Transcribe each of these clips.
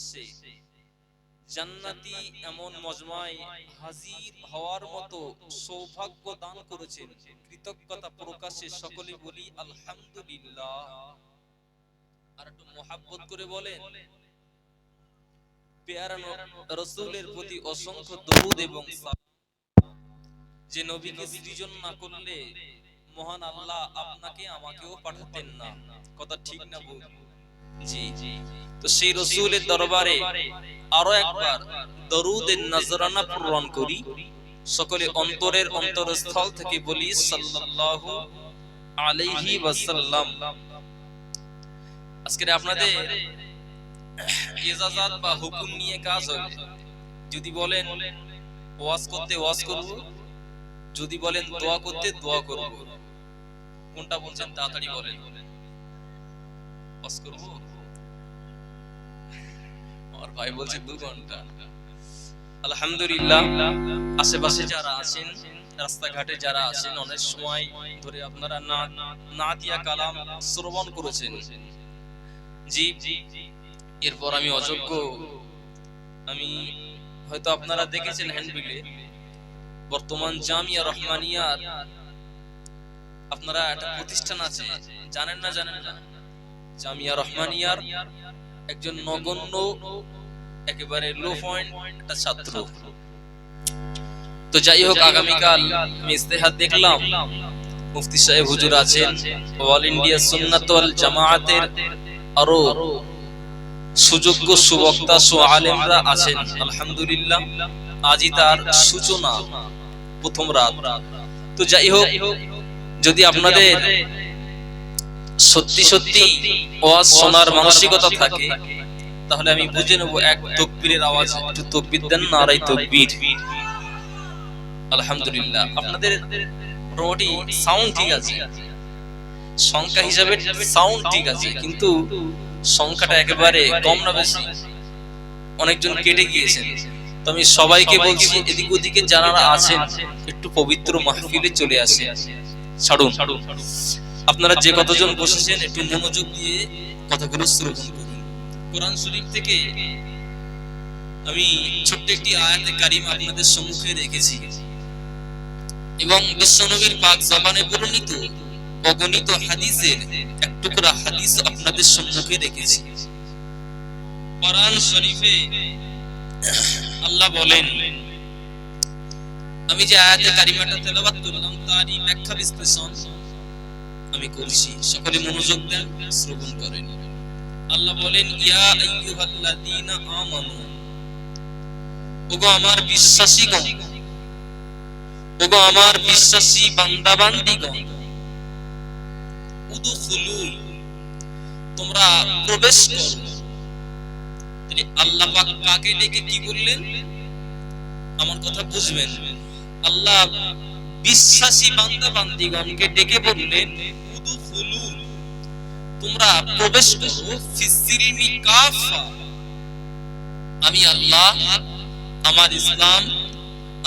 উদ্দেশ্যে জান্নাতি এমন মজমায় হাজির হওয়ার মতো সৌভাগ্য দান করেছেন। কৃতজ্ঞতা প্রকাশে সকলে বলি আলহামদুলিল্লাহ। আর একটু মোহাব্বত করে বলেন পেয়ারা রাসূলের প্রতি অসংখ্য দরুদ এবং সালাম। যে নবীকে সৃজন না করলে মহান আল্লাহ আপনাকে আমাকেও পাঠাতেন না। কথা ঠিক না বল? জি। তো সেই রাসূলের দরবারে আরো একবার দরুদের নজরানা পূরণ করি। সকলে অন্তরের অন্তরস্থল থেকে বলি সাল্লাল্লাহু আলাইহি ওয়াসাল্লাম। আজকে আপনাদের ইজাজাত বা হুকুম নিয়ে কাজ হবে। যদি বলেন ওয়াজ করতে ওয়াজ করব, যদি বলেন দোয়া করতে দোয়া করব, কোনটা বলছেন তাড়াতাড়ি বলেন। ওয়াজ করব? আর ভাই বলছে 2 ঘন্টা। আলহামদুলিল্লাহ, আশেপাশে যারা আছেন, রাস্তাঘাটে যারা আছেন, অনেক সময় ধরে আপনারা নাতিয়া কালাম শ্রবণ করেছেন। জি, এরপর আমি অযোগ্য, আমি হয়তো আপনারা দেখেছেন হ্যান্ডবিলে বর্তমান জামিয়া রহমানিয়ার আপনারা একটা প্রতিষ্ঠান আছে, জানেন না? জামিয়া রহমানিয়ার একজন নগণ্য একেবারে লো পয়েন্ট একটা ছাত্র। তো যাই হোক, আগামীকাল আমি ইস্তেহার দেখলাম মুফতি সাহেব হুজুর আছেন, অল ইন্ডিয়া সুন্নাত ওয়াল জামাআতের আরো সুযোগ্য সুবক্তা সুআলেমরা আছেন। আলহামদুলিল্লাহ, আজই তার সূচনা, প্রথম রাত। তো যাই হোক, যদি আপনাদের সত্যি সত্যি ওয়াজ শোনার মানসিকতা থাকে তাহলে আমি বুঝে নেব এক তাকবীরের আওয়াজ। একটু তাকবীর দেন, নারায়ে তাকবীর। আলহামদুলিল্লাহ, আপনাদের মোটামুটি সাউন্ড ঠিক আছে, সংখ্যা হিসাবে সাউন্ড ঠিক আছে, কিন্তু সংখ্যাটা একেবারে কম না বেশি? অনেকজন কেটে গিয়েছেন। তো আমি সবাইকে বলছি, এদিক ওদিকে যারা আছেন একটু পবিত্র মাহফিলে চলে আসেন। ছাড়ুন, আপনারা যে কতজন বসেছেন একটু মনোযোগ দিয়ে কথাগুলো শ্রবণ করুন। কোরআন শরীফ থেকে আমি ছোট্ট একটি আয়াতে কারিমা আপনাদের সম্মুখে রেখেছি এবং বিশ্বনবীর পাক জবানে বর্ণিত অগণিত হাদিসের এক টুকরা হাদিস আপনাদের সম্মুখে রেখেছি। কোরআন শরীফে আল্লাহ বলেন, আমি যে আয়াতে কারিমাটা তেলাওয়াত করলাম তারই ব্যাখ্যা বিশ্লেষণ আমি করছি। সকলে মনোযোগ দেন, শ্রবণ করেন। আল্লাহ বলেন, ইয়া আইয়ুহাল্লাযীনা আমানু, ওগো আমার বিশ্বাসীগণ, ওগো আমার বিশ্বাসী বান্দা বান্দীগণ, উদখুলু, তোমরা প্রবেশ করো। তাহলে আল্লাহ পাক কাকে ডেকে কি বললেন? আমার কথা বুঝবেন। আল্লাহ বিশ্বাসী বান্দা বান্দীগণকে ডেকে বললেন, উদখুলু, তোমরা প্রবেশ করো, ফিসসিলমি কাফা, আমি আল্লাহ আমার ইসলাম,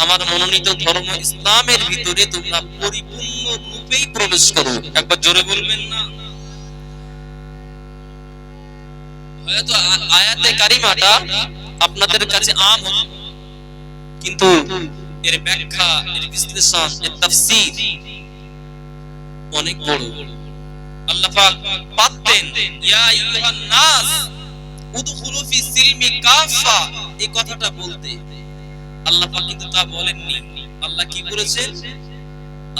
আমার মনোনীত ধর্ম ইসলামের ভিতরে তোমরা পরিপূর্ণ রূপেই প্রবেশ করো। একবার জোরে বলবেন না? হয়তো আয়াতে কারিমাটা আপনাদের কাছে আম, কিন্তু এর ব্যাখ্যা, এর বিশ্লেষণ, এর তাফসীর অনেক বড়। আল্লাহ পাক পাতেন ইয়া আইয়ুহান নাস উদখুলু ফি সিলমি কাফা, এই কথাটা বলতে আল্লাহ পাক কিন্তু তা বলেননি। আল্লাহ কি বলেছেন?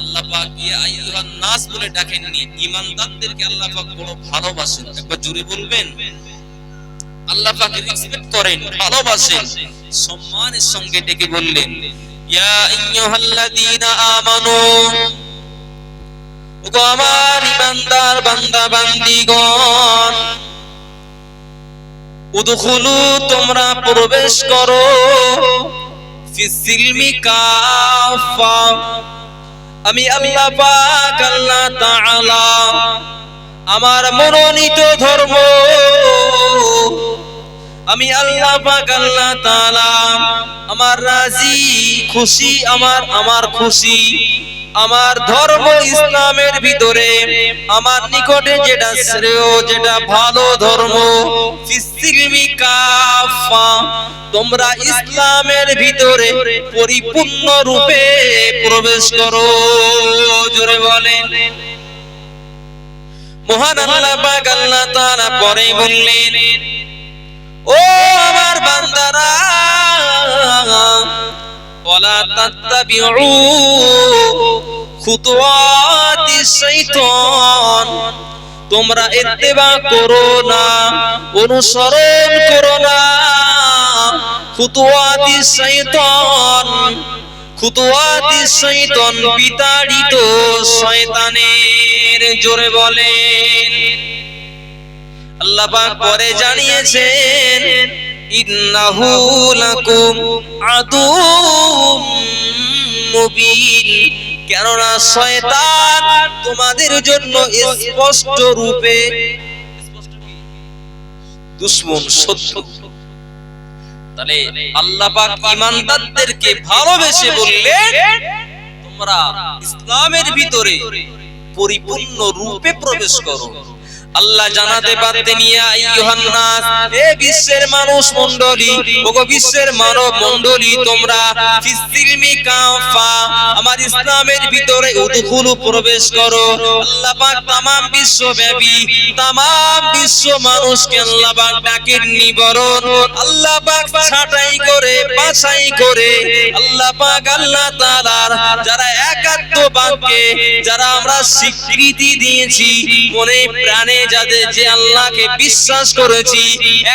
আল্লাহ পাক ইয়া আইয়ুহান নাস বলে ডাকেননি। ঈমানদারদেরকে আল্লাহ পাক বড় ভালোবাসেন। একবার জোরে বলবেন। আল্লাহ পাক রেসপেক্ট করেন, ভালোবাসেন, সম্মানের সঙ্গে ডেকে বললেন, ইয়া আইয়ুহাল্লাযীনা আমানু, ওগো আমার ঈমানদার বান্দা বান্দীগণ, উদখুলু, তোমরা প্রবেশ করো, ফিসসিলমি কাফা, আমি আল্লাহ পাক আল্লাহ তাআলা আমার মনোনীত ধর্ম, আমি আল্লাহ পাক আল্লাহ তাআলা আমার রাজি খুশি, আমার খুশি আমার ধর্ম ইসলামের ভিতরে আমার নিকটে যেটা শ্রেয়, যেটা ভালো ধর্ম, ফিসসিলমি কাফা, তোমরা ইসলামের ভিতরে পরিপূর্ণ রূপে প্রবেশ করো। জোরে বলেন। মহান আল্লাহ পাক আল্লাহ তাআলা পরে বললেন, ও আমার বান্দারা, ওয়ালা তাত্তাবিউ খুতুওয়াতিশ শাইতান, তোমরা ইত্তেবা করো না, অনুসরণ করো না খুতুওয়াতিশ শাইতান, খুতুওয়াতিশ শাইতান বিতাড়িত শয়তানের। জোরে বলেন। আল্লাহ পাক পরে জানিয়েছেন, ইন্নাহু লাকুম আদুউম মুবিন, কেননা শয়তান তোমাদের জন্য স্পষ্ট রূপে দুশমন, শত্রু। তাহলে আল্লাহ পাক ঈমানদারদেরকে ভালোবেসে বললেন, তোমরা ইসলামের ভিতরে পরিপূর্ণ রূপে প্রবেশ করো। আল্লাহ জানাতে পারতেন, ইয়া আইয়ুহান নাস, হে বিশ্বের মানুষ মণ্ডলী, ওগো বিশ্বের মানব মণ্ডলী, তোমরা ফিসসিলমি কাফা, আমার ইসলামের ভিতরে উদখুলু, প্রবেশ করো। আল্লাহ পাক তামাম বিশ্বব্যাপী তামাম বিশ্ব মানুষকে আল্লাহ পাক ডাকেন নিবরণ, আল্লাহ পাক ছাঁটাই করে বাছাই করে আল্লাহ পাক আল্লাহ তাআলার যারা একাত্মবাদকে যারা আমরা স্বীকৃতি দিয়েছি, মনে প্রাণে যাদের যে আল্লাহকে বিশ্বাস করেছি,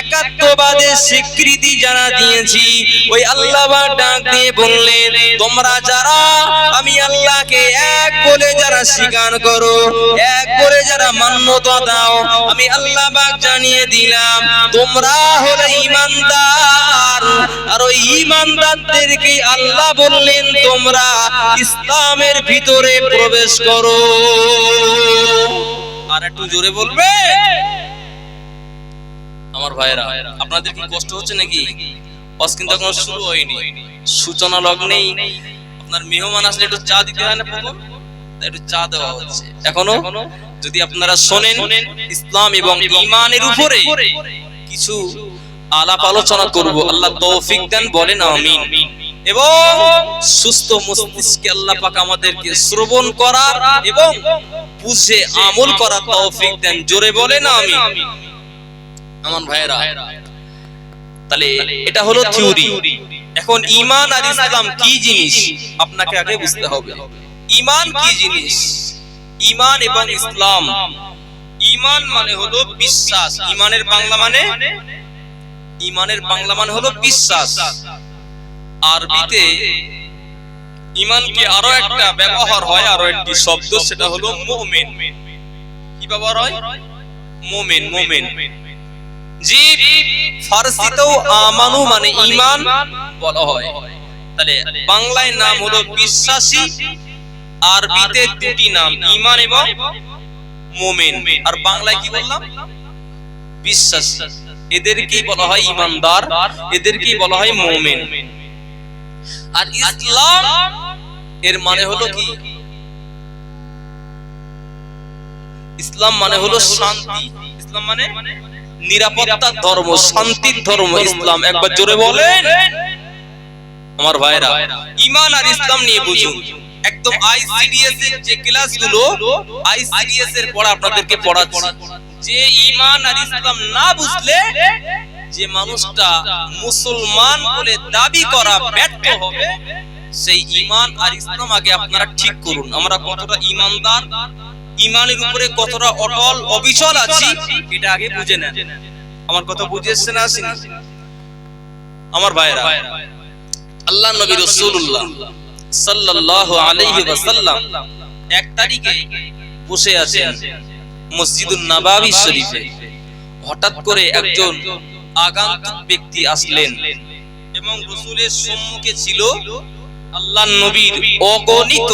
একাত্মবাদের স্বীকৃতি যারা দিয়েছি, ওই আল্লাহ পাক ডাক দিয়ে বললেন, তোমরা যারা আমি আল্লাহকে এক বলে যারা স্বীকার করো, এক বলে যারা মান্যতা দাও, আমি আল্লাহ পাক জানিয়ে দিলাম তোমরা হলে ঈমানদার। আর ওই ঈমানদারদেরকে আল্লাহ বললেন, তোমরা ইসলামের ভিতরে প্রবেশ করো। আর একটু জোরে বলবে আমার ভাইরা। আপনাদের কি কষ্ট হচ্ছে নাকি? আজ কিন্তু এখনো শুরু হয়নি, সূচনা লগ্নেই আপনার মেহমান আসলে একটু চা দিতে হয় না, প্রথম একটু চা দেওয়া হচ্ছে এখনো। যদি আপনারা শোনেন ইসলাম এবং ঈমানের উপরে কিছু আলাপ আলোচনা করব, আল্লাহ তৌফিক দেন, বলেন আমিন। এবং সুস্থ মস্তিষ্কে আল্লাহ পাক আমাদেরকে শ্রবণ করার এবং বুঝে আমল করার তৌফিক দেন, জোরে বলেন আমিন। আমার ভাইরা, তাহলে এটা হলো থিওরি। এখন ঈমান আর ইসলাম কি জিনিস আপনাকে আগে বুঝতে হবে। ঈমান কি জিনিস? ঈমান এবং ইসলাম, ঈমান মানে হলো বিশ্বাস। ঈমানের বাংলা মানে, ঈমানের বাংলা মানে হলো বিশ্বাস। আরবিতে ঈমানকে আরো একটা ব্যবহার হয়, আরো একটি শব্দ, সেটা হলো মুমিন। কি ব্যবহার হয়? মুমিন, মুমিন। জি, ফারসিতেও আমানু মানে ঈমান বলা হয়। তাহলে বাংলায় নাম হলো বিশ্বাসী, আরবিতে দুটি নাম, ঈমান এবং মুমিন। আর বাংলায় কি বললাম? বিশ্বাসী। এদেরকেই বলা হয় ঈমানদার, এদেরকেই বলা হয় মুমিন। আর ইসলাম এর মানে হলো কি? ইসলাম মানে হলো শান্তি। ইসলাম মানে নিরাপত্তার ধর্ম, শান্তির ধর্ম ইসলাম। একবার জোরে বলেন আমার ভাইরা। ঈমান আর ইসলাম নিয়ে বুঝুন। একদম আইসিডিএস এর যে ক্লাসগুলো, আইসিডিএস এর পড়া আপনাদেরকে পড়াচ্ছি, যে ঈমান আর ইসলাম না বুঝলে যে মানুষটা মুসলমান বলে দাবি করা ব্যর্থ হবে। সেই ঈমান আর ইসলাম আগে আপনারা ঠিক করুন। আমরা কতটা ঈমানদার, ঈমানের উপরে কতটা অটল অবিচল আছি, এটা আগে বুঝে নেন। আমার কথা বুঝে এসছে না? আসেন আমার ভাইরা। আল্লাহ নবী রাসূলুল্লাহ সাল্লাল্লাহু আলাইহি ওয়াসাল্লাম 1 তারিখে বসে আছেন মসজিদুন নববী শরীফে। হঠাৎ করে একজন আগন্তুক ব্যক্তি আসলেন এবং রাসূলের সম্মুখে ছিল আল্লাহর নবীর অগণিত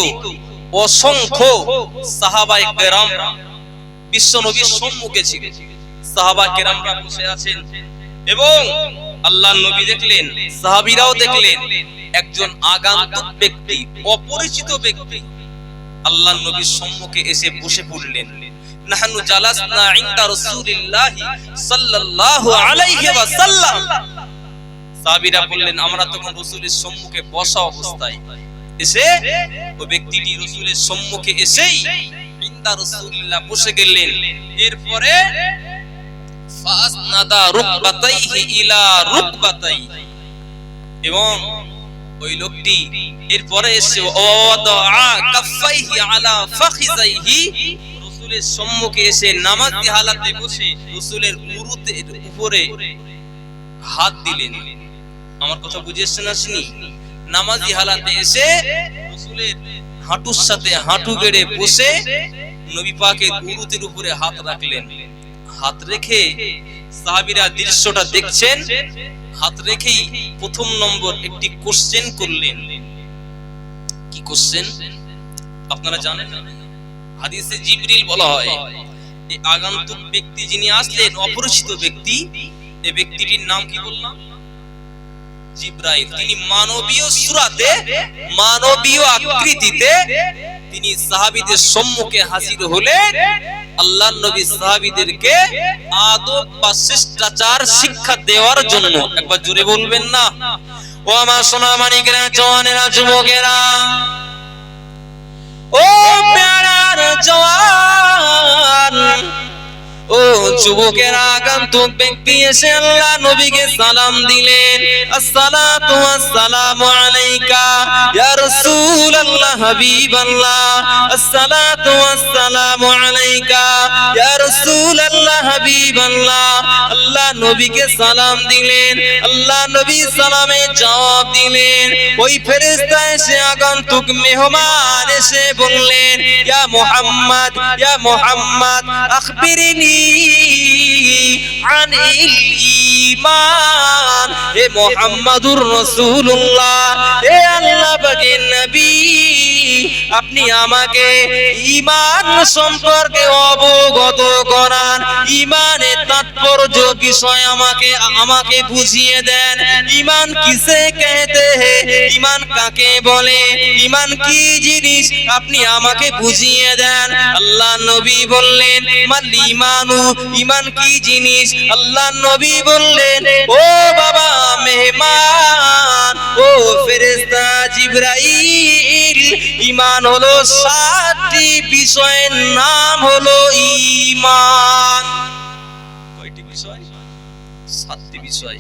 অসংখ্য সাহাবায়ে কেরাম। বিশ্ব নবীর সম্মুখে ছিল, সাহাবায়ে কেরামরা বসে আছেন এবং আল্লাহর নবী দেখলেন, সাহাবীরাও দেখলেন একজন আগন্তুক ব্যক্তি, অপরিচিত ব্যক্তি আল্লাহর নবীর সম্মুখে এসে বসে পড়লেন। নাহনু জালাসনা ইনদা রাসূলিল্লাহি সাল্লাল্লাহু আলাইহি ওয়াসাল্লাম। সাহাবীরা বললেন আমরা তখন রাসূলের সম্মুখে বসা অবস্থায়। এসে ওই ব্যক্তিটি রাসূলের সম্মুখে এসেই ইনদা রাসূলিল্লাহ বসে গেলেন। এরপরে ফাসনাদা রুকবাতাইহি ইলা রুকবাতাই, এবং ওই লোকটি এরপরে এসে ওয়াদা কাফাইহি আলা ফাখিজাইহি, রাসূলের সম্মুখে এসে নামাজি হালাতে বসে রাসূলের উরুতের উপরে হাত দিলেন। আমার কথা বুঝেছেন আসেনি? নামাজি হালাতে এসে রাসূলের হাঁটুর সাথে হাঁটু গেড়ে বসে নবী পাকের উরুতের উপরে হাত রাখলেন। হাত রেখে সাহাবীরা দৃশ্যটা দেখছেন। হাত রেখেই প্রথম নম্বর একটি কোশ্চেন করলেন। কি কোশ্চেন আপনারা জানেন? হাদিসে জিবরিল বলা হয় এই আগন্তুক ব্যক্তি যিনি আসলেন, অপরিচিত ব্যক্তি, এই ব্যক্তিটির নাম কি বললাম? জিবরাইল। তিনি মানবীয় সূরাতে, মানবীয় আকৃতিতে তিনি সাহাবীদের সম্মুখে হাজির হলেন। আল্লাহর নবী সাহাবীদেরকে আদব বা শিষ্টাচার শিক্ষা দেওয়ার জন্য। একবার জোরে বলবেন না? ও আমার সোনা মানিকেরা, জওয়ানেরা, যুবকেরা, ও প্যারার জওয়ান, ও যুবকেরা, আগন্তুক ব্যক্তি এসে আল্লাহ নবীকে সালাম দিলেন। আসসালাতু ওয়াসসালামু আলাইকা ইয়া রাসূলুল্লাহ হাবিবাল্লাহ, আসসালাতু ওয়াসসালামু আলাইকা ইয়া রাসূলুল্লাহ হাবিবাল্লাহ। আল্লাহ নবীকে সালাম দিলেন। আল্লাহ নবী সালামে জবাব দিলেন। ওই ফেরেশতা এসে আগন্তুক মেহমান এসে বললেন, ইয়া মুহাম্মদ, ইয়া মুহাম্মদ, আখবিরনি আনিল ঈমান। হে মুহাম্মাদুর রাসূলুল্লাহ, হে আল্লাহ পাকের নবী, আপনি আমাকে ঈমান সম্পর্কে অবগত করান। ঈমানের তাৎপর্য বিষয় আমাকে বুঝিয়ে দেন। ঈমান কিসে কহতে হে, ঈমান কাকে বলে, ঈমান কি জিনিস আপনি আমাকে বুঝিয়ে দেন। আল্লাহ নবী বললেন, মাল ঈমানু, ঈমান কি জিনিস? আল্লাহ নবী বললেন, ও বাবা মেহমান, ও ফেরেশতা জিবরাইল, ঈমান হলো 7টি বিষয়ের নাম হলো ঈমান। কয়টি বিষয়? 7টি বিষয়।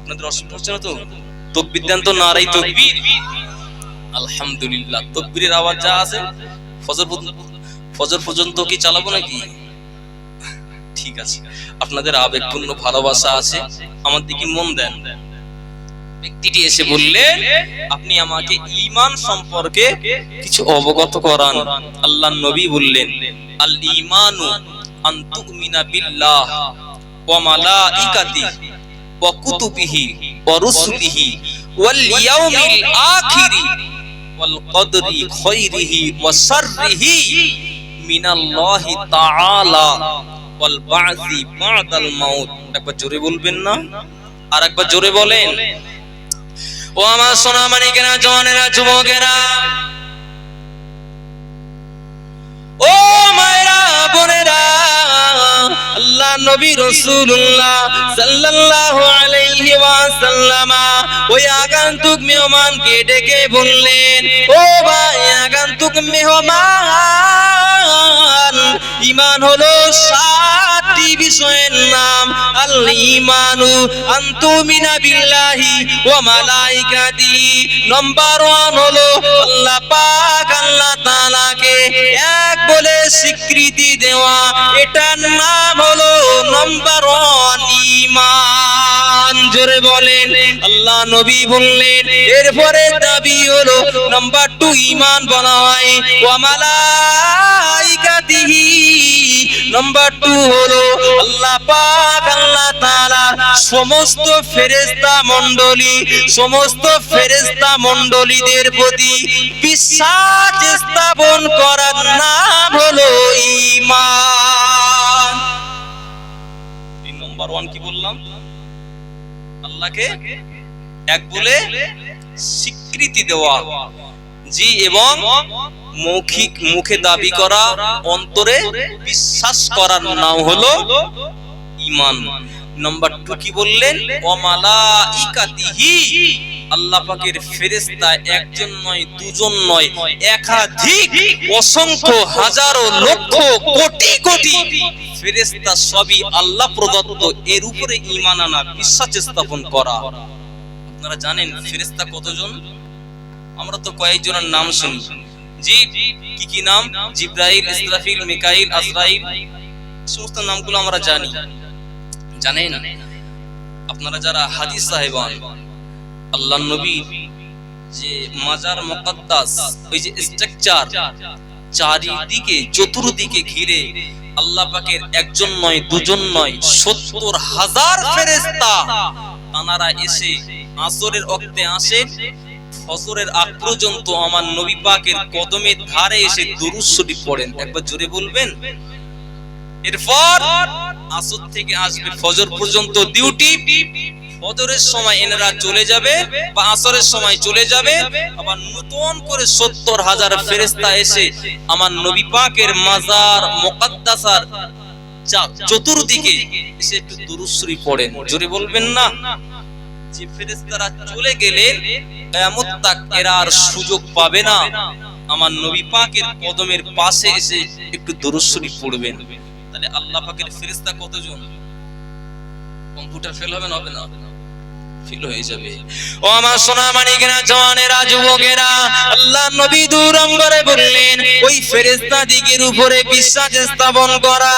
আপনাদের অসুবিধা হচ্ছে না তো? তাকবীর দেন তো, নারায়ে তাকবীর। আলহামদুলিল্লাহ। তাকবীরের আওয়াজ যা আছে ফজর পর্যন্ত কি চালাবো নাকি? ঠিক আছে, আপনাদের আবেগপূর্ণ ভালোবাসা আছে, আমার দিকে মন দেন। ব্যক্তিটি এসে বললেন, আপনি আমাকে ঈমান সম্পর্কে কিছু অবগত করান। আল্লাহর নবী বললেন, আল ঈমানু আন তুমিনা বিল্লাহ ওয়া মালাইকাতিহি ওয়া কুতুবিহি ওয়া রুসুলিহি ওয়াল ইয়াউমিল আখিরি ওয়াল কদরি খায়রিহি ওয়া শাররিহি মিনাল্লাহি তাআলা ওয়াল বা'সি বা'দাল মাউত। একবার জোরে বলবেন না? আর একবার জোরে বলেন। ও আমার সোনা মানিকেরা, জওয়ানেরা, যুবকেরা, ও মায়েরা, বোনেরা, আল্লাহ নবী রাসূলুল্লাহ সাল্লাল্লাহু আলাইহি ওয়াসাল্লাম ওই আগন্তুক মেহমানকে ডেকে বললেন, ও ভাই আগন্তুক মেহমান, ঈমান হলো 7টি বিষয়ের নাম। আল ঈমানু আন তুমিনা বিল্লাহি ওয়া মালাইকাতিহি। নাম্বার 1 হলো আল্লাহ পাক, আল্লাহ তাআলাকে এক বলে স্বীকৃতি দেওয়া, এটার নাম হলো নাম্বার 1 ঈমান। জোরে বলেন। আল্লাহ নবী বললেন, এরপরে দাবি হলো নাম্বার 2 ঈমান বলা হয় ওয়া মালাইকাতিহি। নাম্বার 2 হলো আল্লাহ পাক, আল্লাহ তাআলা সমস্ত ফেরেশতা মণ্ডলী, সমস্ত ফেরেশতা মণ্ডলীদের প্রতি বিশ্বাস স্থাপন করার নাম হলো ঈমান। এই নাম্বার 1 কি বললাম? আল্লাহকে এক বলে স্বীকৃতি দেওয়া, জি, এবং মৌখিক মুখে দাবি করা, অন্তরে বিশ্বাস করার নাম হলো ঈমান। নাম্বার 2 কি বললেন? ওয়া মালাইকাতিহি, আল্লাহ পাকের ফেরেশতা একজন নয়, দুজন নয়, একাধিক, অসংখ্য, হাজারো, লক্ষ, কোটি কোটি ফেরেশতা সবই আল্লাহ প্রদত্ত। এর উপরে ঈমান আনা, বিশ্বাস স্থাপন করা। আপনারা জানেন ফেরেশতা কতজন? আমরা তো কয়েকজনের নাম শুনি। জি, কি কি নাম? জিবরাইল, ইসরাফিল, মিকাইল, আজরাইল, সমস্ত নামগুলো আমরা জানি। জানেন আপনারা যারা হাদিস সাহেবান, আল্লাহর নবী যে মাজার মুকদ্দাস, ওই যে স্ট্রাকচার, চারিদিকে চতুর্দিকে ঘিরে আল্লাহ পাকের একজন নয়, দুজন নয়, ৭০,০০০ ফেরেশতা তানারা এসে আসরের ওয়াক্তে আসেন, ফজরের আগ পর্যন্ত আমার নবী পাকের কদমের ধারে এসে দুরূদ শরীফ পড়েন। একবার জোরে বলবেন। এরপর আসর থেকে আসবে ফজর পর্যন্ত ডিউটি। ফজরের সময় এনারা চলে যাবে বা আসরের সময় চলে যাবে, আবার নতুন করে ৭০,০০০ ফেরেশতা এসে আমার নবী পাকের মাজার মুকদ্দাসার চতুর্দিকে এসে একটু দুরূদ শরীফ পড়েন। জোরে বলবেন না? যে ফেরেশতারা চলে গেলেন, কিয়ামত তাক এরা আর সুযোগ পাবে না আমার নবী পাকের কদমের পাশে এসে একটু দুরূদ শরীফ পড়বেন। তাহলে আল্লাহ পাকের ফেরেশতা কতজন? কম্পিউটার ফেল হবে না? হবে না? ফেল হয়ে যাবে। ও আমার সোনা মানিকেরা, জওয়ানেরা, যুবকেরা, আল্লাহ নবী দুই নম্বরে বললেন ওই ফেরেশতা দিগের উপরে বিশ্বাস স্থাপন করা।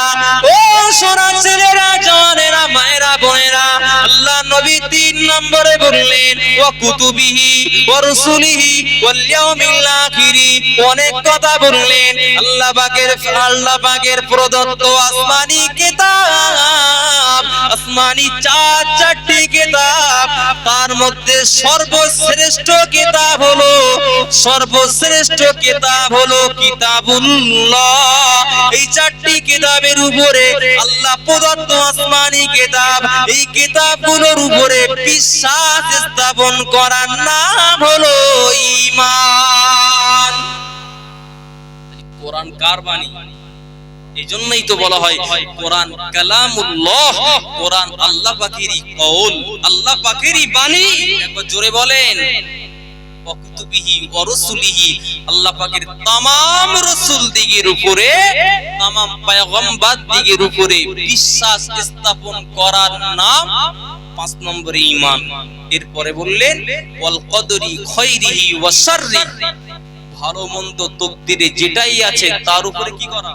ও সোনা ছেলেরা, জওয়ানেরা, মায়েরা, বোনেরা, আল্লাহ নবী 3 নম্বরে বললেন ওয়া কুতুবিহি ওয়া রাসূলিহি ওয়াল ইয়াউমিল আখিরি। অনেক কথা বললেন। আল্লাহ পাকের প্রদত্ত আসমানি কিতাব, আসমানি চারটি কিতাব, তার মধ্যে সর্বশ্রেষ্ঠ কিতাব হলো কিতাবুল্লাহ। এই 4টি কিতাবের উপরে আল্লাহ প্রদত্ত আসমানি কিতাব, এই কিতাবগুলোর উপরে বিশ্বাস স্থাপন করার নাম হলো ঈমান। কোরআন কার বাণী? এই জন্যই তো বলা হয় কোরআন কালামুল্লাহ, কোরআন আল্লাহ পাকেরই কওল, আল্লাহ পাকেরই বাণী। একবার জোরে বলেন। ওয়া কুতুবিহি ওয়া রাসূলিহি, আল্লাহ পাকের तमाम রাসূল দিগের উপরে, तमाम পয়গম্বর দিগের উপরে বিশ্বাস স্থাপন করার নাম 5 নম্বরে ঈমান। এরপরে বললেন ওয়াল কদরি খায়রিহি ওয়া শাররি, ভালো মন্দ তকদিরে যেটাই আছে তার উপরে কি করা?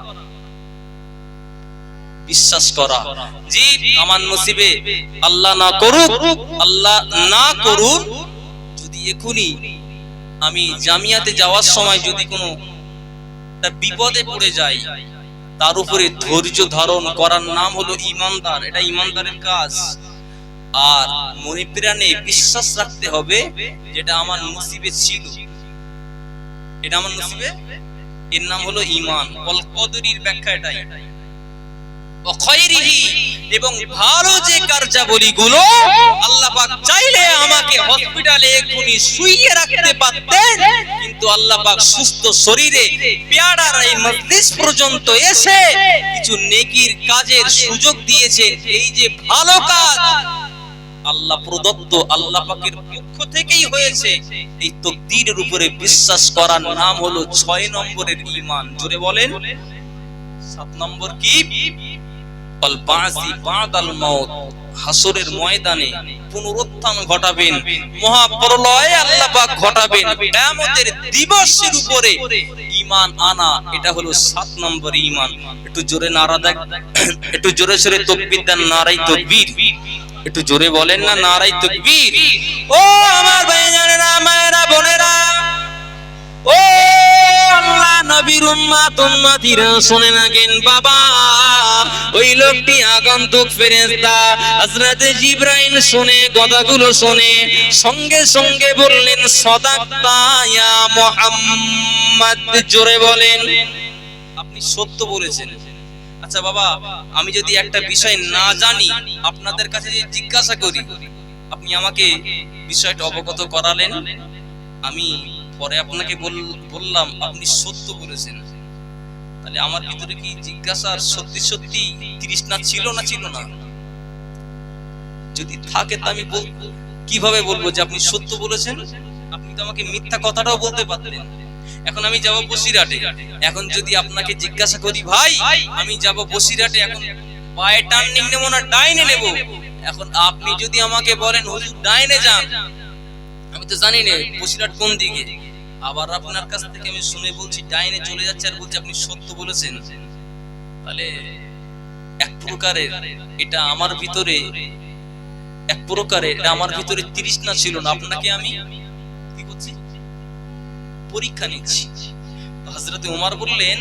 বিশ্বাস করা। জি, আমার নসিবে আল্লাহ না করুক, যদি এখনই আমি জামিয়াতে যাওয়ার সময় যদি কোনো বিপদে পড়ে যাই, তার উপরে ধৈর্য ধারণ করার নাম হলো ঈমানদার। এটা ঈমানদারের কাজ। আর মনে প্রাণে বিশ্বাস রাখতে হবে যেটা আমার নসিবে ছিল, এটা আমার নসিবে, এর নাম হলো ঈমান। ওয়াল কদরির ব্যাখ্যা এটাই। এবং ভালো যে কার্যাবলীগুলো আল্লাহ পাক চাইলে আমাকে হসপিটালে এখনি শুইয়ে রাখতে পারতেন, কিন্তু আল্লাহ পাক সুস্থ শরীরে পেয়ারার এই মজলিস পর্যন্ত এসে কিছু নেকির কাজের সুযোগ দিয়েছেন। এই যে ভালো কাজ আল্লাহ প্রদত্ত, আল্লাহ পাকের পক্ষ থেকেই হয়েছে, এই তাকদীরের উপরে বিশ্বাস করার নাম হলো 6 নম্বরের ঈমান। জোরে বলেন। 7 নম্বর কি? আল বাসি বাদাল মাউত, হাসরের ময়দানে পুনরুত্থান ঘটাবেন, মহাপ্রলয় আল্লাহ পাক ঘটাবেন, কিয়ামতের দিবসের উপরে ঈমান আনা, এটা হলো 7 নম্বর ঈমান। একটু জোরে নারা দেন, একটু জোরে জোরে তাকবীর দেন, নারায়ে তাকবীর। একটু জোরে বলেন না, নারায়ে তাকবীর। ও আমার ভাইজানেরা, মায়েরা, বোনেরা, ও আল্লাহ নবীর উম্মতিরা শুনে রাখেন বাবা। ওই লোকটি আগন্তুক ফেরেশতা হযরত জিবরাইল শুনে, কথাগুলো শুনে সঙ্গে সঙ্গে বললেন সাদাক্তা ইয়া মুহাম্মদ। জোরে বলেন, আপনি সত্য বলেছেন। আচ্ছা বাবা, আমি যদি একটা বিষয় না জানি, আপনাদের কাছে যে জিজ্ঞাসা করি, আপনি আমাকে বিষয়টা অবগত করালেন, আমি পরে আপনাকে বললাম আপনি সত্য বলেছেন, তাহলে আমার ভিতরে কি জিজ্ঞাসার সত্যি সত্যি তৃষ্ণা ছিল না ছিল না? যদি থাকে তা আমি কিভাবে বলবো যে আপনি সত্য বলেছেন? আপনি তো আমাকে মিথ্যা কথাটাও বলতে পারতেন। এখন আমি যাব বসিরহাটে, এখন যদি আপনাকে জিজ্ঞাসা করি ভাই আমি যাব বসিরহাটে, এখন বায়ে টার্নিং নেব না ডাইনে নেব, এখন আপনি যদি আমাকে বলেন হুজুর ডাইনে যান, আমি তো জানি না বসিরহাট কোন দিকে, আবার আপনার কাছ থেকে আমি শুনে বলছি ডাইনে চলে যাচ্ছে আর বলছি আপনি সত্য বলেছেন, তাহলে এক প্রকারের এটা আমার ভিতরে তৃষ্ণা ছিল না, আপনাকে আমি কি করছি পরীক্ষা নিচ্ছি। হযরতে ওমর বললেন,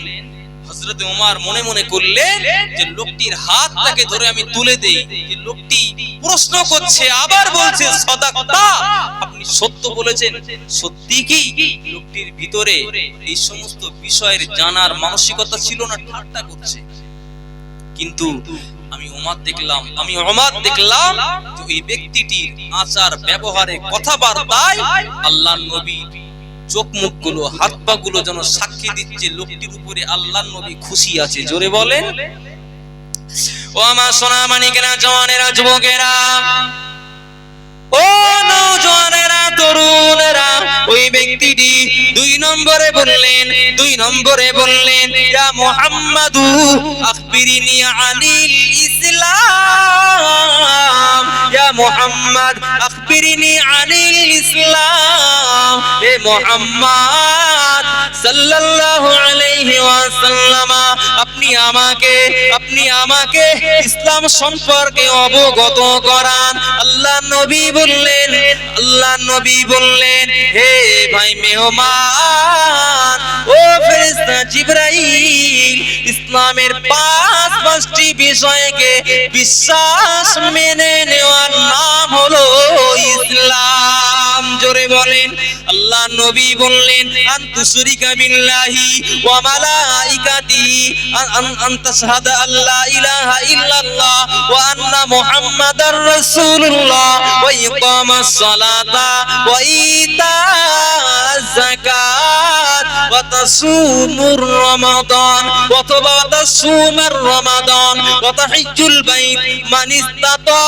হযরতে ওমর মনে মনে করলেন যে লোকটির হাতটাকে ধরে আমি তুলে দেই, যে লোকটি প্রশ্ন করছে আবার বলছে সাদাকতা, আপনি সত্য বলেছেন। সত্যি কি লোকটির ভিতরে এই সমস্ত বিষয়ের জানার মানসিকতা ছিল না, ঠাট্টা করছে? কিন্তু আমি ওমর দেখলাম যে এই ব্যক্তিটির আচার ব্যবহারে কথাবার্তায় আল্লাহর নবী চোখ মুখ গুলো হাত পা গুলো যেন সাক্ষী দিচ্ছে লোকটির উপরে আল্লাহর নবী খুশি আছে। জোরে বলেন। ও আমার সোনা মানিকেরা, জওয়ানেরা, যুবকেরা, ও নওজওয়ানেরা, তরুণেরা, ওই ব্যক্তিটি দুই নম্বরে বললেন ইয়া মুহাম্মাদু আখবিরিনি আনিল ইসলাম, ইয়া মুহাম্মদ আখবিরিনি আনিল ইসলাম, হে মুহাম্মদ সাল্লাল্লাহু আলাইহি ওয়াসাল্লাম, আপনি আমাকে ইসলাম সম্পর্কে অবগত করান। আল্লাহর নবী বললেন হে ভাই মেহমান, ও ফেরেশতা জিবরাইল, ইসলামের পাঁচটি বিষয়কে বিশ্বাস মেনে নেওয়ার নাম হলো ইসলাম। জোরে বলেন। আল্লাহর নবী বললেন আনতুশরিকা বিল্লাহি ওয়া মালাইকাতিহি, আনতাশহাদা আল্লা ইলাহা ইল্লাল্লাহ ওয়া আন্না মুহাম্মাদার রাসূলুল্লাহ, ওয়া ইকামাস সালাতা ওয়া ইতাজ যাকাত ওয়া তাসুমুর রমাদান ওয়া তাসুমার রমাদান ওয়া তাহিজ্জুল বাইত মান ইসতাতা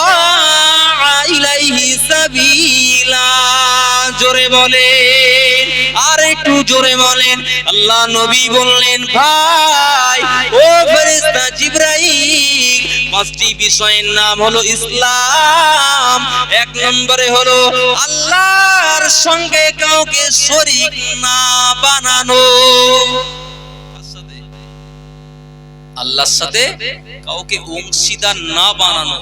ইলাইহি সাবিলা। জোরে বলেন, আর একটু জোরে বলেন। আল্লাহ নবী বললেন ভাই ও ফেরেশতা জিবরাইল, পাঁচটি বিষয়ের নাম হলো ইসলাম। এক নম্বরে হলো আল্লাহর সঙ্গে কাউকে শরীক না বানানো, আল্লাহর সাথে কাউকে অংশীদার না বানানো,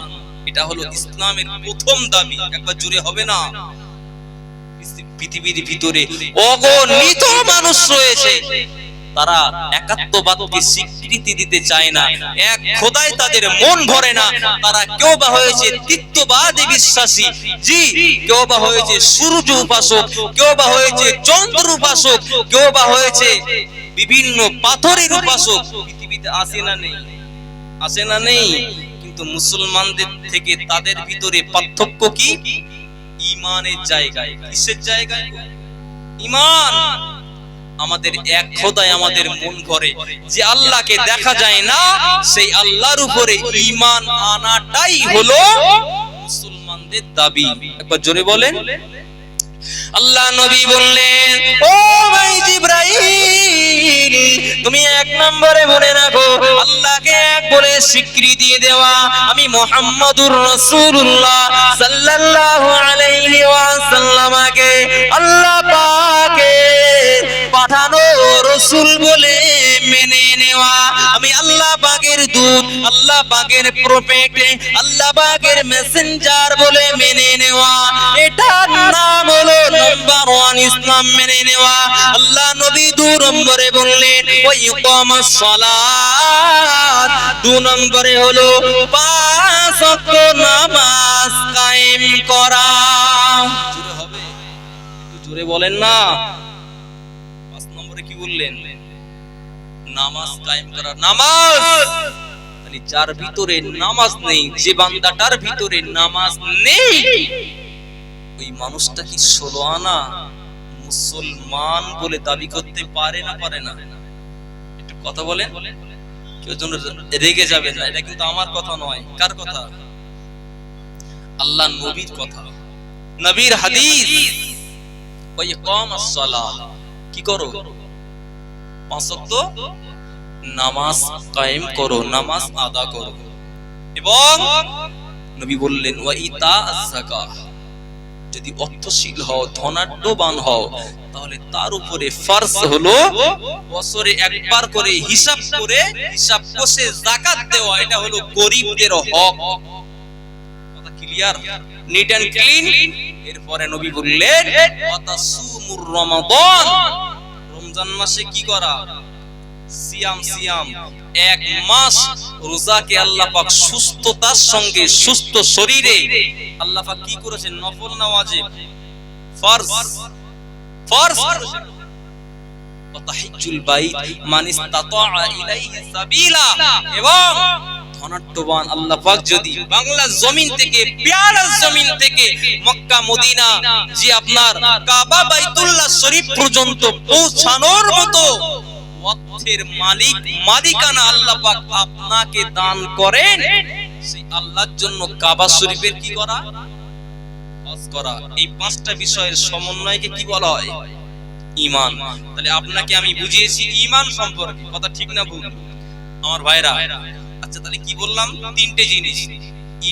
এটা হলো ইসলামের প্রথম দাবি। একবার জোরে হবে না? পৃথিবীর ভিতরে অগণিত মানুষ রয়েছে, তারা একাত্মবাদকে স্বীকৃতি দিতে চায় না, এক খোদায় তাদের মন ভরে না। তারা কেউ বা হয়েছে তৃতীয়বাদে বিশ্বাসী, জি, কেউ বা হয়েছে সূর্য উপাসক, কেউ বা হয়েছে চন্দ্র উপাসক, কেউ বা হয়েছে বিভিন্ন পাথরের উপাসক। পৃথিবীতে আসে না নেই? কিন্তু মুসলমানদের থেকে তাদের ভিতরে পার্থক্য কি? ঈমানের জায়গায়। কিসের জায়গায়? ঈমান। আমাদের এক খোদায় আমাদের মন ভরে, যে আল্লাহকে দেখা যায় না সেই আল্লাহর উপরে ঈমান আনাটাই হলো মুসলমানদের দাবি। একবার জোরে বলেন। আল্লাহ নবী বললেন ও ভাই জিবরাইল, তুমি এক নম্বরে মনে রাখো আল্লাহকে এক বলে স্বীকৃতি দেওয়া, আমি মুহাম্মাদুর রাসূলুল্লাহ সাল্লাল্লাহু আলাইহি ওয়াসাল্লামকে আল্লাহ পাকের পাঠানো রাসূল বলে মেনে নেওয়া, আমি আল্লাহ পাকের দূত, আল্লাহ পাকের প্রফেট, আল্লাহ পাকের মেসেঞ্জার বলে মেনে নেওয়া, এটার নাম হলো নাম্বার 1 ইসলাম মেনে নেওয়া। আল্লাহ নবী 2 নম্বরে বললেন ওয়া ইকামাস সালাত, 2 নম্বরে হলো 5 ওয়াক্ত নামাজ কায়েম করা। জোরে হবে? একটু জোরে বলেন না। 5 নম্বরে কি বললেন? নামাজ কায়েম করা। নামাজ, মানে যার ভিতরে নামাজ নেই, যে বান্দাটার ভিতরে নামাজ নেই, ওই মানুষটা কি 16 আনা মুসলমান বলে দাবি করতে পারে না পারে না? একটু কথা বলেন, কেউ যেন রেগে যাবেন না। এটা কিন্তু আমার কথা নয়। কার কথা? আল্লাহ নবীর কথা, নবীর হাদিস। ওই ইকামাস সালাহ, কি করো? 5 ওয়াক্ত নামাজ কায়েম করো, নামাজ আদা করো। এবং নবী বললেন ওয়া ইতাআস যাকাত, যদি অর্থশীল হও, ধনাঢ্যবান হও, তাহলে তার উপরে ফরজ হলো বছরে একবার করে হিসাব কষে যাকাত দেওয়া। এটা হলো গরীবদের হক। কথা ক্লিয়ার, নিট এন্ড ক্লিন। এরপরে নবী বললেন ওয়া তাসুমুর রমাদান, রমজান মাসে কি করা? সিয়াম। 1 মাস রোজাকে আল্লাহ পাক সুস্থতার সঙ্গে, সুস্থ শরীরে আল্লাহ পাক কি করেছেন? নফল না ওয়াজিব? ফরজ করেছেন। ওয়া তাহিজ্জুল বাইত মান ইসতাতা ইলাইহি সাবিলা, এবং ধনাঢ্যবান আল্লাহ পাক যদি বাংলা জমিন থেকে, প্যারা জমিন থেকে মক্কা মদিনা যে আপনার কাবা বাইতুল্লাহ শরীফ পর্যন্ত পৌঁছানোর মতো অর্থের মালিকানা আল্লাহ পাক আপনাকে দান করেন, সেই আল্লাহর জন্য কাবা শরীফের কি করা? হজ করা। এই 5টা বিষয়ের সমন্বয়কে কি বলা হয়? ঈমান। তাহলে আপনাকে আমি বুঝিয়েছি ঈমান সম্পর্কে। কথা ঠিক না ভুল আমার ভাইরা? আচ্ছা, তাহলে কি বললাম? 3টে জিনিস।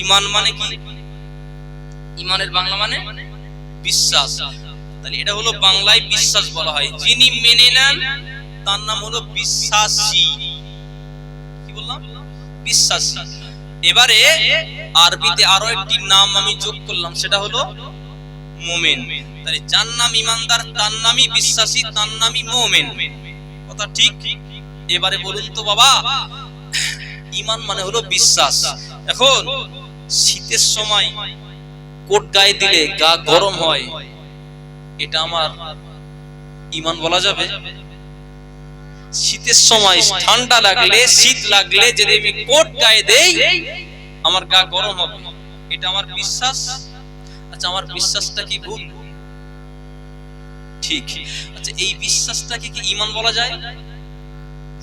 ঈমান মানে কি? ঈমানের বাংলা মানে বিশ্বাস। তাহলে এটা হলো বাংলায় বিশ্বাস বলা হয়। যিনি মেনে নেন তার নাম হলো বিশ্বাসী। কি বললাম? বিশ্বাসী। এবারে আরবিতে আরো একটি নাম আমি যোগ করলাম, সেটা হলো মুমিন। তাহলে যার নাম ঈমানদার তার নামই বিশ্বাসী, তার নামই মুমিন। কথা ঠিক? এবারে বলুন তো বাবা, ঈমান মানে হলো বিশ্বাস। এখন শীতের সময় কোট গায়ে দিলে গা গরম হয়, এটা আমার ঈমান বলা যাবে? শীতের সময় ঠান্ডা লাগলে, শীত লাগলে যদি আমি কোট গায়ে দেই আমার গা গরম হবে, এটা আমার বিশ্বাস? আচ্ছা, আমার বিশ্বাসটা কি ভুল? ঠিক। আচ্ছা, এই বিশ্বাসটাকে কি ঈমান বলা যায়?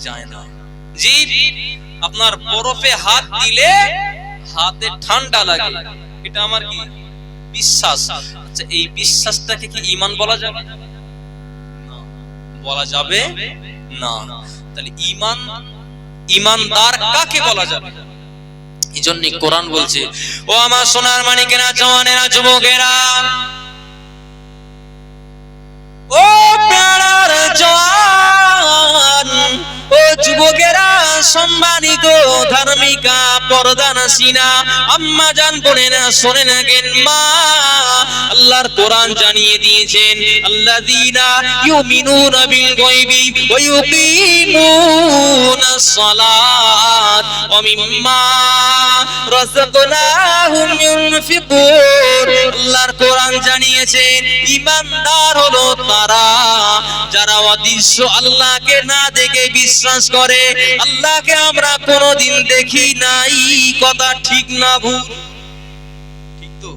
যায় না। জি, আপনার বরফে হাত দিলে হাতে ঠান্ডা লাগে, এটা আমার কি? বিশ্বাস। আচ্ছা, এই বিশ্বাসটাকে কি ঈমান বলা যাবে? না, বলা যাবে না। তাহলে ঈমানদার কাকে বলা যাবে? এইজন্য কোরআন বলছে, ও আমার সোনার মানিকেরা, জওয়ানেরা, যুবকেরা, ও প্যারার জওয়ান, ও যুবকেরা, সম্মানিত ধার্মিকা পর্দানাসীনা আম্মা জান, বোনেরা, শোনেন আগেন মা, আল্লাহর কোরআন জানিয়ে দিয়েছেন আল্লাযীনা ইউমিনুনা বিল গায়বি ওয়া ইউকিমুনাস সালাত ওয়া মিম্মা রাযাকনাহুম ইউনফিকুন। আল্লাহর কোরআন জানিয়েছেন ঈমানদার হলো তারা যারা অদৃশ্য আল্লাহকে না দেখে বিশ্বাস করে। আল্লাহকে আমরা কোনোদিন দেখি নাই, কথা ঠিক না ভুল? ঠিক তো?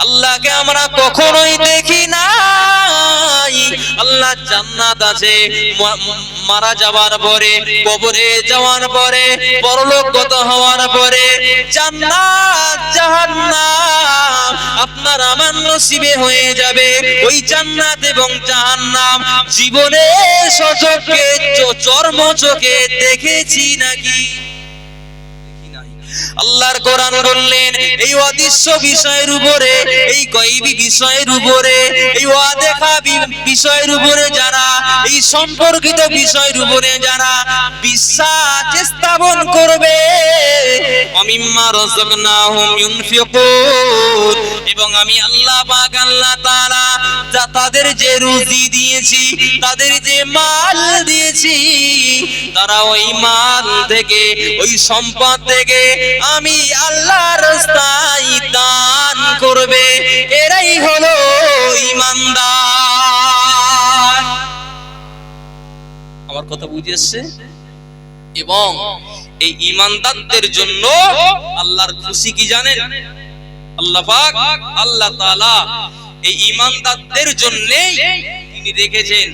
আল্লাহকে আমরা কখনোই দেখি নাই। আল্লাহ জান্নাত আছে, মারা যাওয়ার পরে, কবরে যাওয়ার পরে, পরলোকগত হওয়ার পরে জান্নাত জাহান্নাম আপনার আমার নসিবে হয়ে যাবে। ওই জান্নাত এবং জাহান্নাম জীবনে সচক্ষে চর্মচোখে দেখেছি নাকি? আল্লাহর কোরআন বললেন এই অদৃশ্য বিষয়ের উপরে, এই গায়বী বিষয়ের উপরে, এই অদেখা বিষয়ের উপরে যারা, এই সম্পর্কিত বিষয়ের উপরে যারা বিশ্বাস স্থাপন করবে, আমিম্মা রাযাকনাহুম ইউনফিকুন, এবং আমি আল্লাহ পাক আল্লাহ তাআলা যা তাদের যে রুজি দিয়েছি, তাদের যে মাল দিয়েছি, তারা ওই মাল থেকে, ওই সম্পদ থেকে আমি আল্লাহর রাস্তায় দান করবে। এরাই হলো ঈমানদার। আমার কথা বুঝে এসেছে? এবং এই ঈমানদারদের জন্য আল্লাহর খুশি কি জানেন? আল্লাহ পাক আল্লাহ তাআলা এই ঈমানদারদের জন্য তিনি রেখেছেন।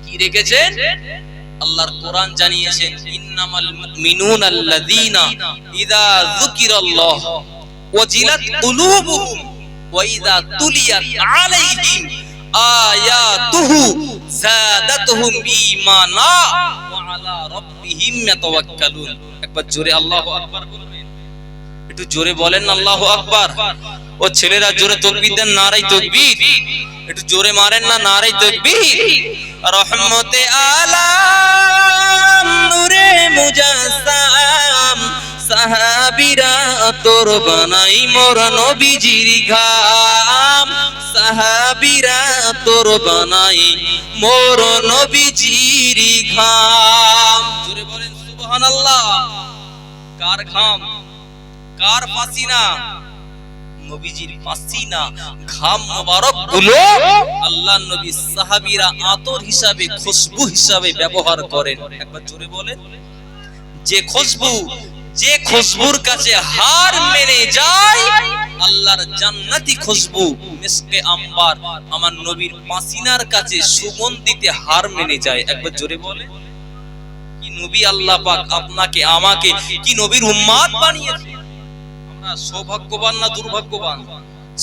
কি রেখেছেন? আল্লাহর কোরআন জানিয়েছেন, ইন্নামাল মুমিনুনা আল্লাযীনা ইযা যুকিরাল্লাহ ওয়াজিলাত কুলুবুহুম ওয়া ইযা তুলিয়াত আলাইহিম আয়াতুহু যাদাতুহুম ঈমানা ওয়া আলা রাব্বিহিম ইয়াতাওয়াক্কালুন। একবার জোরে আল্লাহু আকবার বলবেন, একটু জোরে বলেন আল্লাহু আকবার। ও ছেলেরা জোরে তাকবীর দেন, নারায়ে তাকবীর। একটু জোরে মারেন না, নারায়ে তাকবীর। রহমতে আলাম নূরে মুজাসসাম সাহাবীরা তোর বানাই মোর নবীজির ঘাম, সাহাবীরা তোর বানাই মোর নবীজির ঘাম। জোরে বলেন সুবহানাল্লাহ। কার ঘাম, কার পাসিনা? নবীজির পাসিনা, ঘাম মোবারক গুলো আল্লাহর নবী সাহাবীরা আতর হিসাবে, খুশবু হিসাবে ব্যবহার করেন। একবার জোরে বলেন। যে খুশবু, যে খুশবুর কাছে হার মেনে যায়, আল্লাহর জান্নাতি খুশবু মিসকে আম্বার আমার নবীর পাসিনার কাছে সুগন্ধিতে হার মেনে যায়। একবার জোরে বলেন। কি নবী আল্লাহ পাক আপনাকে আমাকে কি নবীর উম্মত বানিয়েছে। আমরা সৌভাগ্যবান না দুর্ভাগ্যবান?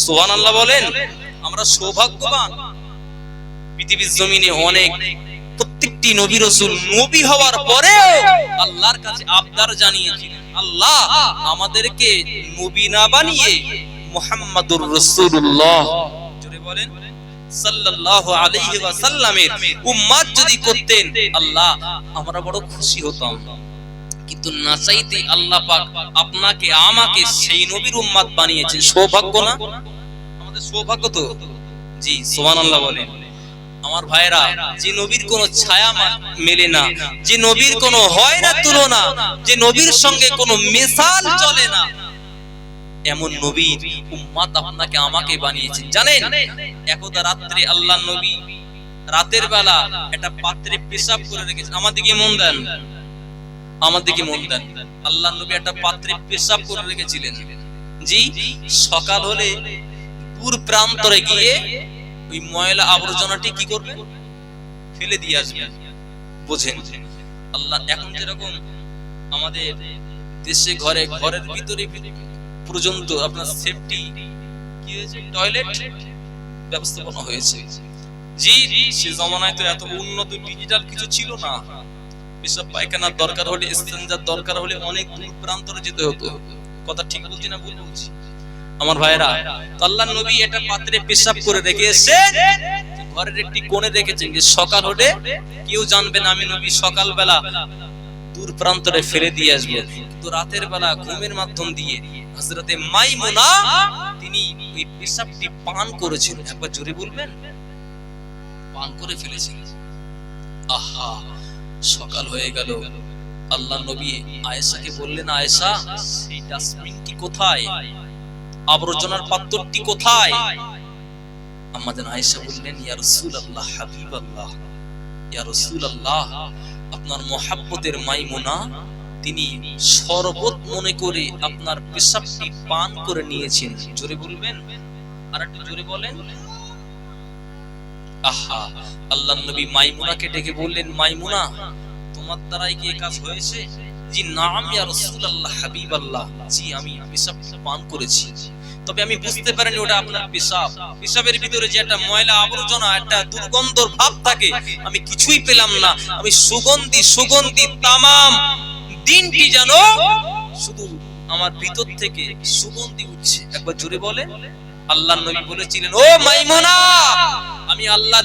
সুবহানাল্লাহ বলেন। আমরা সৌভাগ্যবান। পৃথিবীর জমিনে অনেক, প্রত্যেকটি নবী রাসূল নবী হওয়ার পরেও আল্লাহর কাছে আবদার জানিয়েছিলেন, আল্লাহ আমাদেরকে নবী না বানিয়ে মুহাম্মাদুর রাসূলুল্লাহ জোরে বলেন সাল্লাল্লাহু আলাইহি ওয়াসাল্লামের উম্মত যদি করতেন, আল্লাহ আমরা বড় খুশি হতাম। কিন্তু না চাইতে আল্লাহ পাক আপনাকে আমাকে সেই নবীর উম্মত বানিয়েছেন। সৌভাগ্য না? আমাদের সৌভাগ্য তো। জি সুবহানাল্লাহ বলেন। আমার ভাইরা, যে নবীর কোনো ছায়া মেলে না, যে নবীর কোনো হয় না তুলনা, যে নবীর সঙ্গে কোনো মিসাল চলে না, এমন নবীর উম্মত আপনাকে আমাকে বানিয়েছেন। জানেন, একদা রাত্রে আল্লাহর নবী রাতের বেলা একটা পাত্রে পেশাব করে রেখেছেন। আমার দিকে মন দেন, আমার দিকে মন দেন। আল্লাহর নবী একটা পাত্রে পেশাব করে রেখেছিলেন। জি, সকাল হলে দূর প্রান্তরে গিয়ে ওই ময়লা আবর্জনাটি কি করবেন? ফেলে দিয়ে আসবেন। বুঝেন, আল্লাহ এখন যেরকম আমাদের দেশে ঘরে, ঘরের ভিতরে পর্যন্ত আপনার সেফটি কি হয়েছে, টয়লেট ব্যবস্থাপনা হয়েছে। জি, সে জমানায় তো এত উন্নত ডিজিটাল কিছু ছিল না। পেশাব পায়খানার দরকার হলে, ইস্তেঞ্জার দরকার হলে অনেক দূর প্রান্তরে যেতে হতো। কথা ঠিক বলছি না ভুল বলছি? আমার ভাইরা, আল্লাহর নবী এটা পাত্রে পেশাব করে রেখে এসে ঘরের একটি কোণে রেখেছেন যে সকাল হলে কেউ জানবে না আমি নবী সকাল বেলা দূর প্রান্তরে ফেলে দিয়ে আসবো। কিন্তু রাতের বেলা ঘুমের মাধ্যম দিয়ে হযরতে মাইমুনা তিনি ওই পেশাবটি পান করেছেন। একবার জোরে বলবেন, পান করে ফেলেছেন। আহা, সকাল হয়ে গেল। আল্লাহর নবী আয়েশাকে বললেন, আয়েশা সেই ডাস্টবিনটি কোথায়, আবর্জনার পাত্রটি কোথায়? আমাদের আয়েশা বললেন, ইয়া রাসূলুল্লাহ, হাবিবাল্লাহ, ইয়া রাসূলুল্লাহ, আপনার মহব্বতের মাইমুনা তিনি শরবত মনে করে আপনার পেশাবটি পান করে নিয়েছেন। জোরে বলবেন, আর একটু জোরে বলেন। আহা, আল্লাহর নবী মাইমুনাকে ডেকে বললেন, মাইমুনা তোমার দ্বারাই কি কাজ হয়েছে? জি নাম ইয়া রাসূলুল্লাহ, হাবিবাল্লাহ, জি আমি পেশাব পান করেছি, তবে আমি বুঝতে পারিনি ওটা আপনার পেশাব। পেশাবের ভিতরে যে একটা ময়লা আবর্জনা, একটা দুর্গন্ধর ভাব থাকে, আমি কিছুই পেলাম না। আমি সুগন্ধি সুগন্ধি তামাম দিনটি জানো শুধু আমার ভিতর থেকে সুগন্ধি উঠছে। একবার জোরে বলেন। আল্লাহর নবী বলেছিলেন, ও মাইমুনা, আমি আল্লাহ